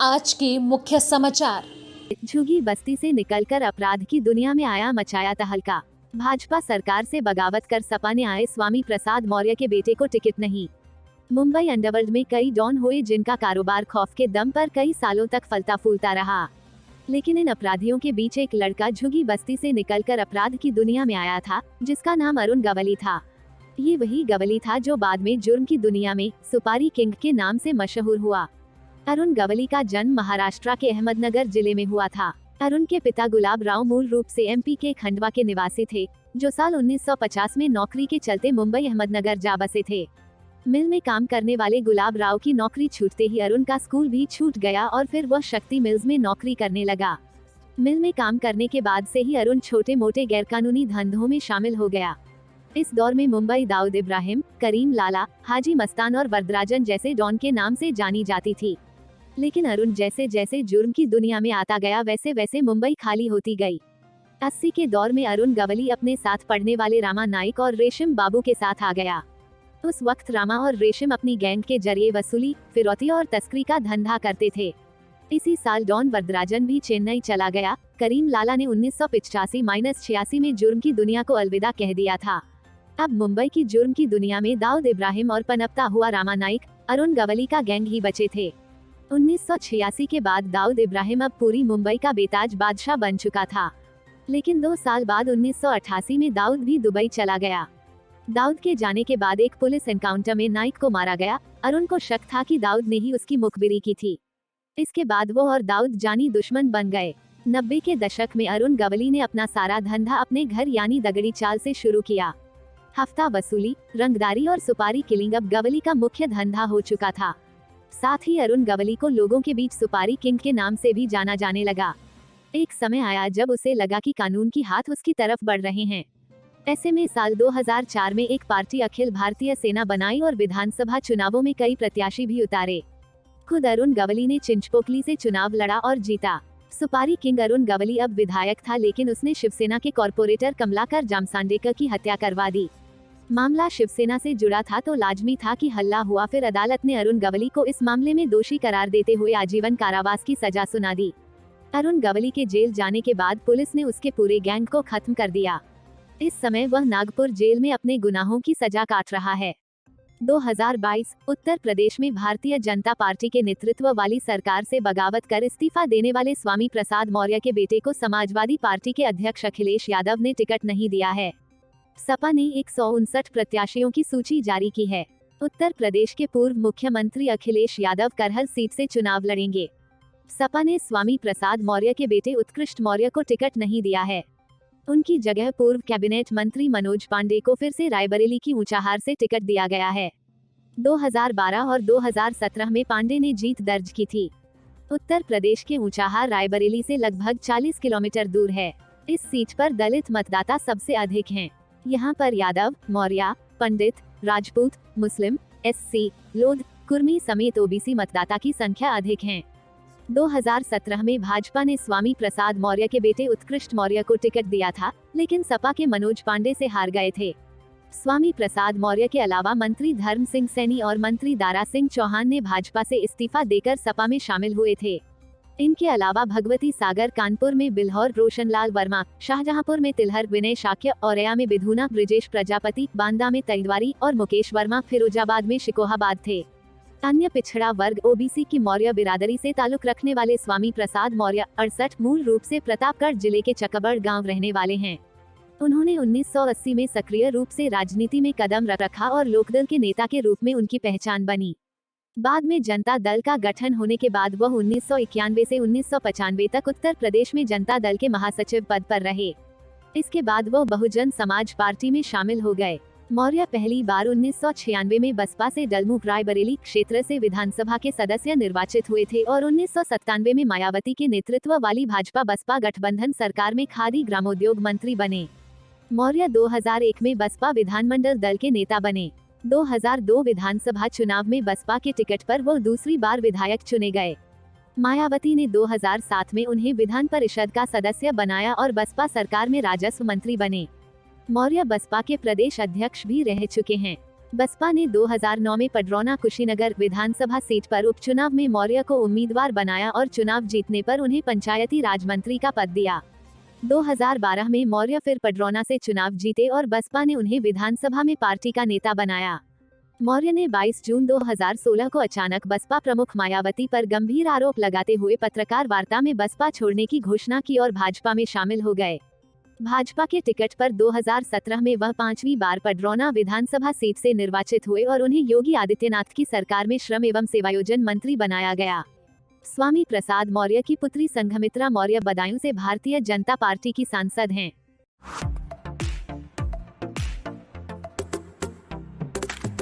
आज के मुख्य समाचार। झुग्गी बस्ती से निकलकर अपराध की दुनिया में आया मचाया तहलका। भाजपा सरकार से बगावत कर सपा ने आए स्वामी प्रसाद मौर्य के बेटे को टिकट नहीं। मुंबई अंडरवर्ल्ड में कई डॉन हुए जिनका कारोबार खौफ के दम पर कई सालों तक फलता फूलता रहा, लेकिन इन अपराधियों के बीच एक लड़का झुग्गी बस्ती से निकलकर अपराध की दुनिया में आया था, जिसका नाम अरुण गवली था। ये वही गवली था जो बाद में जुर्म की दुनिया में सुपारी किंग के नाम से मशहूर हुआ। अरुण गवली का जन्म महाराष्ट्र के अहमदनगर जिले में हुआ था। अरुण के पिता गुलाब राव मूल रूप से एमपी के खंडवा के निवासी थे, जो साल 1950 में नौकरी के चलते मुंबई अहमदनगर जा बसे थे। मिल में काम करने वाले गुलाब राव की नौकरी छूटते ही अरुण का स्कूल भी छूट गया और फिर वह शक्ति मिल्स में नौकरी करने लगा। मिल में काम करने के बाद से ही अरुण छोटे मोटे गैरकानूनी धंधों में शामिल हो गया। इस दौर में मुंबई दाऊद इब्राहिम, करीम लाला, हाजी मस्तान और वरदराजन जैसे डॉन के नाम से जानी जाती थी। लेकिन अरुण जैसे जैसे जुर्म की दुनिया में आता गया, वैसे वैसे मुंबई खाली होती गई। 80 के दौर में अरुण गवली अपने साथ पढ़ने वाले रामा नाइक और रेशम बाबू के साथ आ गया। उस वक्त रामा और रेशम अपनी गैंग के जरिए वसूली, फिरौती और तस्करी का धंधा करते थे। इसी साल डॉन वरदराजन भी चेन्नई चला गया। करीम लाला ने 1985-86 में जुर्म की दुनिया को अलविदा कह दिया था। अब मुंबई की जुर्म की दुनिया में दाऊद इब्राहिम और पनपता हुआ रामा नाइक, अरुण गवली का गैंग ही बचे थे। 1986 के बाद दाऊद इब्राहिम अब पूरी मुंबई का बेताज बादशाह बन चुका था, लेकिन 2 साल बाद 1988 में दाऊद भी दुबई चला गया। दाऊद के जाने के बाद एक पुलिस एनकाउंटर में नाइक को मारा गया। अरुण को शक था कि दाऊद ने ही उसकी मुखबिरी की थी। इसके बाद वो और दाऊद जानी दुश्मन बन गए। 90 के दशक में अरुण गवली ने अपना सारा धंधा अपने घर यानी दगड़ी चाल से शुरू किया। हफ्ता वसूली, रंगदारी और सुपारी किलिंग अब गवली का मुख्य धंधा हो चुका था। साथ ही अरुण गवली को लोगों के बीच सुपारी किंग के नाम से भी जाना जाने लगा। एक समय आया जब उसे लगा कि कानून की हाथ उसकी तरफ बढ़ रहे हैं। ऐसे में साल 2004 में एक पार्टी अखिल भारतीय सेना बनाई और विधानसभा चुनावों में कई प्रत्याशी भी उतारे। खुद अरुण गवली ने चिंचपोकली से चुनाव लड़ा और जीता। सुपारी किंग अरुण गवली अब विधायक था, लेकिन उसने शिवसेना के कॉर्पोरेटर कमलाकर जामसांडेकर की हत्या करवा दी। मामला शिवसेना से जुड़ा था तो लाजमी था कि हल्ला हुआ। फिर अदालत ने अरुण गवली को इस मामले में दोषी करार देते हुए आजीवन कारावास की सजा सुना दी। अरुण गवली के जेल जाने के बाद पुलिस ने उसके पूरे गैंग को खत्म कर दिया। इस समय वह नागपुर जेल में अपने गुनाहों की सजा काट रहा है। 2022 उत्तर प्रदेश में भारतीय जनता पार्टी के नेतृत्व वाली सरकार से बगावत कर इस्तीफा देने वाले स्वामी प्रसाद मौर्य के बेटे को समाजवादी पार्टी के अध्यक्ष अखिलेश यादव ने टिकट नहीं दिया है। सपा ने 159 प्रत्याशियों की सूची जारी की है। उत्तर प्रदेश के पूर्व मुख्यमंत्री अखिलेश यादव करहल सीट से चुनाव लड़ेंगे। सपा ने स्वामी प्रसाद मौर्य के बेटे उत्कृष्ट मौर्य को टिकट नहीं दिया है। उनकी जगह पूर्व कैबिनेट मंत्री मनोज पांडे को फिर से रायबरेली की ऊंचाहार से टिकट दिया गया है। 2012 और 2017 में पांडे ने जीत दर्ज की थी। उत्तर प्रदेश के ऊंचाहार रायबरेली से लगभग 40 किलोमीटर दूर है। इस सीट पर दलित मतदाता सबसे अधिक हैं। यहाँ पर यादव, मौर्य, पंडित, राजपूत, मुस्लिम, एससी, लोध, कुर्मी समेत ओबीसी मतदाता की संख्या अधिक है। 2017 में भाजपा ने स्वामी प्रसाद मौर्य के बेटे उत्कृष्ट मौर्य को टिकट दिया था, लेकिन सपा के मनोज पांडे से हार गए थे। स्वामी प्रसाद मौर्य के अलावा मंत्री धर्म सिंह सैनी और मंत्री दारा सिंह चौहान ने भाजपा से इस्तीफा देकर सपा में शामिल हुए थे। इनके अलावा भगवती सागर कानपुर में बिल्हौर रोशनलाल वर्मा, शाहजहांपुर में तिलहर विनय शाक्य, औरैया में बिधुना ब्रिजेश प्रजापति, बांदा में तैदवारी और मुकेश वर्मा, फिरोजाबाद में शिकोहाबाद थे। अन्य पिछड़ा वर्ग ओबीसी की मौर्य बिरादरी से ताल्लुक रखने वाले स्वामी प्रसाद मौर्य 68 मूल रूप से प्रतापगढ़ जिले के चकबड़ गांव रहने वाले हैं। उन्होंने 1980 में सक्रिय रूप से राजनीति में कदम रखा और लोकदल के नेता के रूप में उनकी पहचान बनी। बाद में जनता दल का गठन होने के बाद वह 1991 से 1995 तक उत्तर प्रदेश में जनता दल के महासचिव पद पर रहे। इसके बाद वह बहुजन समाज पार्टी में शामिल हो गए। मौर्य पहली बार 1996 में बसपा से डलमुख रायबरेली क्षेत्र से विधानसभा के सदस्य निर्वाचित हुए थे और 1997 में मायावती के नेतृत्व वाली भाजपा बसपा गठबंधन सरकार में खादी ग्रामोद्योग मंत्री बने। मौर्य 2001 में बसपा विधानमंडल दल के नेता बने। 2002 विधानसभा चुनाव में बसपा के टिकट पर वो दूसरी बार विधायक चुने गए। मायावती ने 2007 में उन्हें विधान परिषद का सदस्य बनाया और बसपा सरकार में राजस्व मंत्री बने। मौर्य बसपा के प्रदेश अध्यक्ष भी रह चुके हैं। बसपा ने 2009 में पडरौना कुशीनगर विधानसभा सीट पर उपचुनाव में मौर्य को उम्मीदवार बनाया और चुनाव जीतने पर उन्हें पंचायती राज मंत्री का पद दिया। 2012 में मौर्य फिर पडरौना से चुनाव जीते और बसपा ने उन्हें विधानसभा में पार्टी का नेता बनाया। मौर्य ने 22 जून 2016 को अचानक बसपा प्रमुख मायावती पर गंभीर आरोप लगाते हुए पत्रकार वार्ता में बसपा छोड़ने की घोषणा की और भाजपा में शामिल हो गए। भाजपा के टिकट पर 2017 में वह 5वीं बार पडरौना विधानसभा सीट से निर्वाचित हुए और उन्हें योगी आदित्यनाथ की सरकार में श्रम एवं सेवायोजन मंत्री बनाया गया। स्वामी प्रसाद मौर्य की पुत्री संघमित्रा मौर्य बदायूं से भारतीय जनता पार्टी की सांसद हैं।